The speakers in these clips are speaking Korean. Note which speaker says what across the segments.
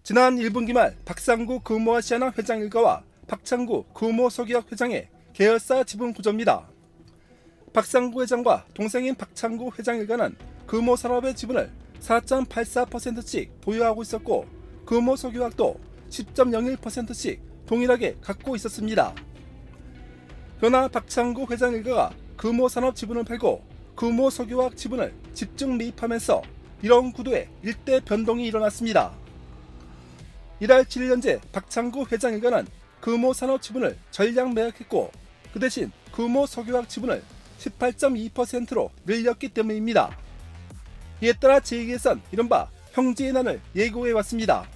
Speaker 1: 지난 1분기 말 박상구 금호아시아나 회장 일가와 박창구 금호석유학 회장의 계열사 지분 구조입니다. 박상구 회장과 동생인 박창구 회장 일가는 금호산업의 지분을 4.84%씩 보유하고 있었고 금호석유학도 10.01%씩 동일하게 갖고 있었습니다. 그러나 박창구 회장 일가가 금호산업 지분을 팔고 금호석유학 지분을 집중 매입하면서 이런 구도에 일대 변동이 일어났습니다. 이달 7일 현재 박창구 회장 일가는 금호산업 지분을 전량 매각했고 그 대신 금호석유학 지분을 18.2%로 늘렸기 때문입니다. 이에 따라 제2계선 이른바 형제의 난을 예고해왔습니다.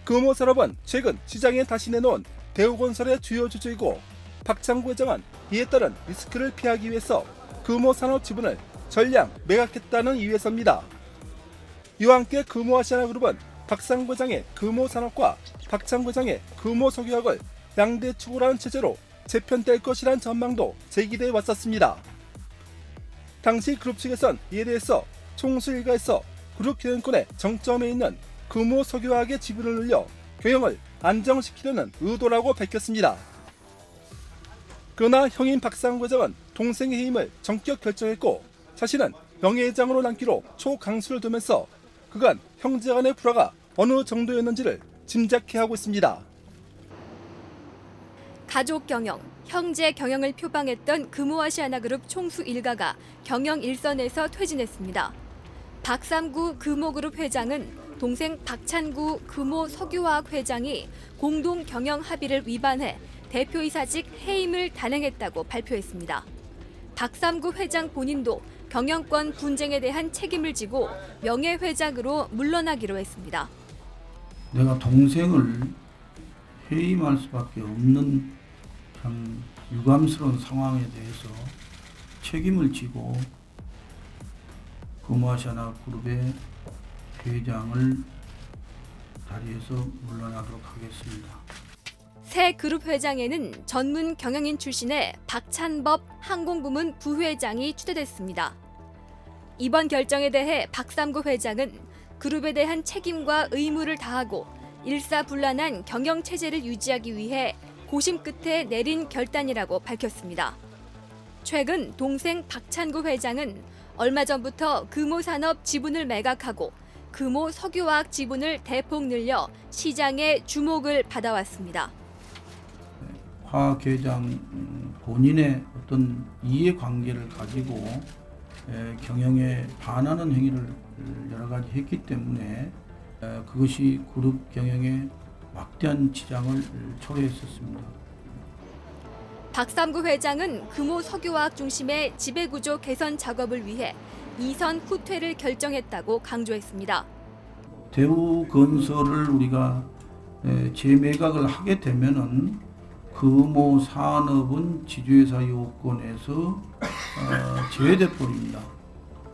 Speaker 1: 금호산업은 최근 시장에 다시 내놓은 대우건설의 주요 주주이고 박창구 회장은 이에 따른 리스크를 피하기 위해서 금호산업 지분을 전량 매각했다는 이유에서입니다. 이와 함께 금호아시아나그룹은 박상구 회장의 금호산업과 박창구 회장의 금호석유학을 양대 추구라는 체제로 재편될 것이란 전망도 제기돼 왔었습니다. 당시 그룹 측에선 이에 대해서 총수 일가에서 그룹 경영권의 정점에 있는 금호석유학의 지분을 늘려 경영을 안정시키려는 의도라고 밝혔습니다. 그러나 형인 박상구 회장은 동생의 해임을 전격 결정했고 자신은 명예회장으로 남기로 초강수를 두면서 그간 형제 간의 불화가 어느 정도였는지를 짐작해하고 있습니다.
Speaker 2: 가족 경영, 형제 경영을 표방했던 금호아시아나그룹 총수 일가가 경영 일선에서 퇴진했습니다. 박상구 금호그룹 회장은 동생 박찬구 금호석유화학 회장이 공동 경영 합의를 위반해 대표이사직 해임을 단행했다고 발표했습니다. 박상구 회장 본인도 경영권 분쟁에 대한 책임을 지고 명예회장으로 물러나기로 했습니다.
Speaker 3: 내가 동생을 해임할 수밖에 없는 참 유감스러운 상황에 대해서 책임을 지고 금호아시아나 그룹의 회장을 자리에서 물러나도록 하겠습니다.
Speaker 2: 새 그룹 회장에는 전문 경영인 출신의 박찬법 항공부문 부회장이 추대됐습니다. 이번 결정에 대해 박상구 회장은 그룹에 대한 책임과 의무를 다하고 일사불란한 경영 체제를 유지하기 위해 고심 끝에 내린 결단이라고 밝혔습니다. 최근 동생 박찬구 회장은 얼마 전부터 금호산업 지분을 매각하고 금호석유화학 지분을 대폭 늘려 시장의 주목을 받아왔습니다.
Speaker 3: 화 회장 본인의 어떤 이해관계를 가지고 경영에 반하는 행위를 여러 가지 했기 때문에 그것이 그룹 경영에 막대한 지장을 초래했었습니다.
Speaker 2: 박상구 회장은 금호석유화학 중심의 지배구조 개선 작업을 위해 이선 후퇴를 결정했다고 강조했습니다.
Speaker 3: 대우건설을 우리가 재매각을 하게 되면은 금호산업은 지주회사 요건에서 제외돼 버립니다.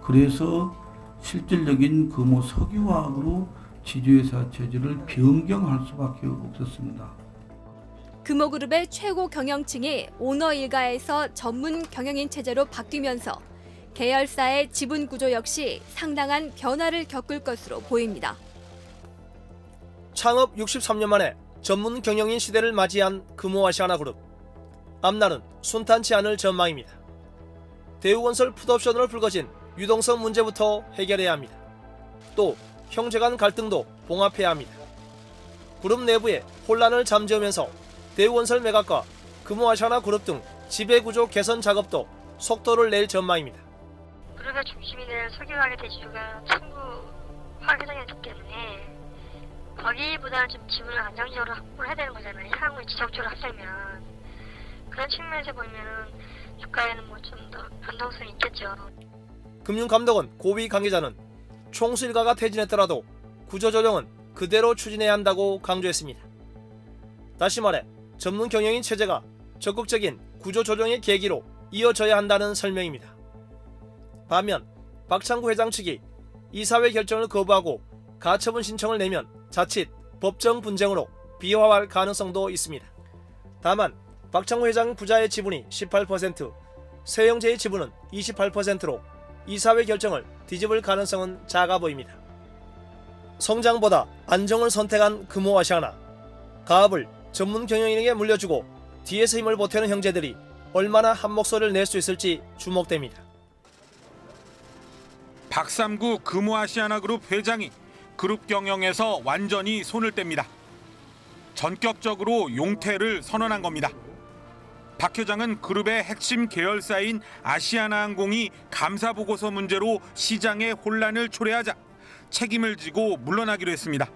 Speaker 3: 그래서 실질적인 금호석유화학으로 지주회사 체제를 변경할 수밖에 없었습니다.
Speaker 2: 금호그룹의 최고 경영층이 오너 일가에서 전문 경영인 체제로 바뀌면서 계열사의 지분 구조 역시 상당한 변화를 겪을 것으로 보입니다.
Speaker 4: 창업 63년 만에 전문 경영인 시대를 맞이한 금호아시아나그룹. 앞날은 순탄치 않을 전망입니다. 대우건설 풋옵션으로 불거진 유동성 문제부터 해결해야 합니다. 또 형제 간 갈등도 봉합해야 합니다. 그룹 내부에 혼란을 잠재우면서 대우건설 매각과 금호아시아나그룹 등 지배구조 개선 작업도 속도를 낼 전망입니다.
Speaker 5: 그룹의 중심이 될 석유화학의 대주주가 창구 화 회장이었기 때문에 거기보다는 좀 지분을 안정적으로 확보를 해야 되는 거잖아요. 향후 지속적으로 하려면. 그런 측면에서 보면은 주가에는 뭐 좀 더 변동성이 있겠죠.
Speaker 4: 금융감독원 고위 관계자는 총수 일가가 퇴진했더라도 구조조정은 그대로 추진해야 한다고 강조했습니다. 다시 말해 전문 경영인 체제가 적극적인 구조조정의 계기로 이어져야 한다는 설명입니다. 반면 박창구 회장 측이 이사회 결정을 거부하고 가처분 신청을 내면 자칫 법정 분쟁으로 비화할 가능성도 있습니다. 다만 박창구 회장 부자의 지분이 18%, 세영재의 지분은 28%로 이사회 결정을 뒤집을 가능성은 작아 보입니다. 성장보다 안정을 선택한 금호아시아나. 가압을 전문 경영인에게 물려주고 뒤에서 힘을 보태는 형제들이 얼마나 한 목소리를 낼 수 있을지 주목됩니다.
Speaker 6: 박삼구 금호아시아나그룹 회장이 그룹 경영에서 완전히 손을 뗍니다. 전격적으로 용퇴를 선언한 겁니다. 박 회장은 그룹의 핵심 계열사인 아시아나항공이 감사 보고서 문제로 시장에 혼란을 초래하자 책임을 지고 물러나기로 했습니다.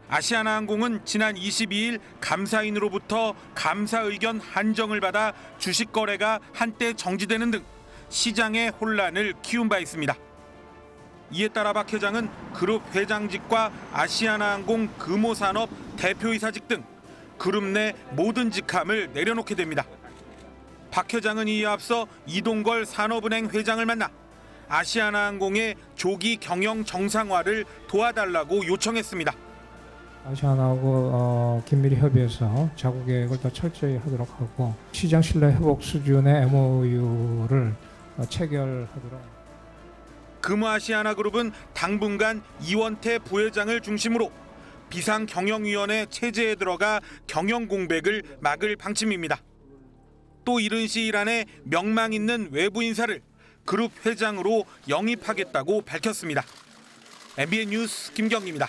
Speaker 6: 아시아나항공은 지난 22일 감사인으로부터 감사 의견 한정을 받아 주식 거래가 한때 정지되는 등 시장의 혼란을 키운 바 있습니다. 이에 따라 박 회장은 그룹 회장직과 아시아나항공 금호산업 대표이사직 등 그룹 내 모든 직함을 내려놓게 됩니다. 박 회장은 이에 앞서 이동걸 산업은행 회장을 만나 아시아나항공의 조기 경영 정상화를 도와달라고 요청했습니다.
Speaker 7: 아시아나하고 긴밀히 협의해서 자구 계획을 더 철저히 하도록 하고 시장 신뢰 회복 수준의 MOU를 체결하도록.
Speaker 6: 금호아시아나그룹은 당분간 이원태 부회장을 중심으로 비상경영위원회 체제에 들어가 경영 공백을 막을 방침입니다. 또 이른 시일 안에 명망 있는 외부 인사를 그룹 회장으로 영입하겠다고 밝혔습니다. MBN 뉴스 김경기입니다.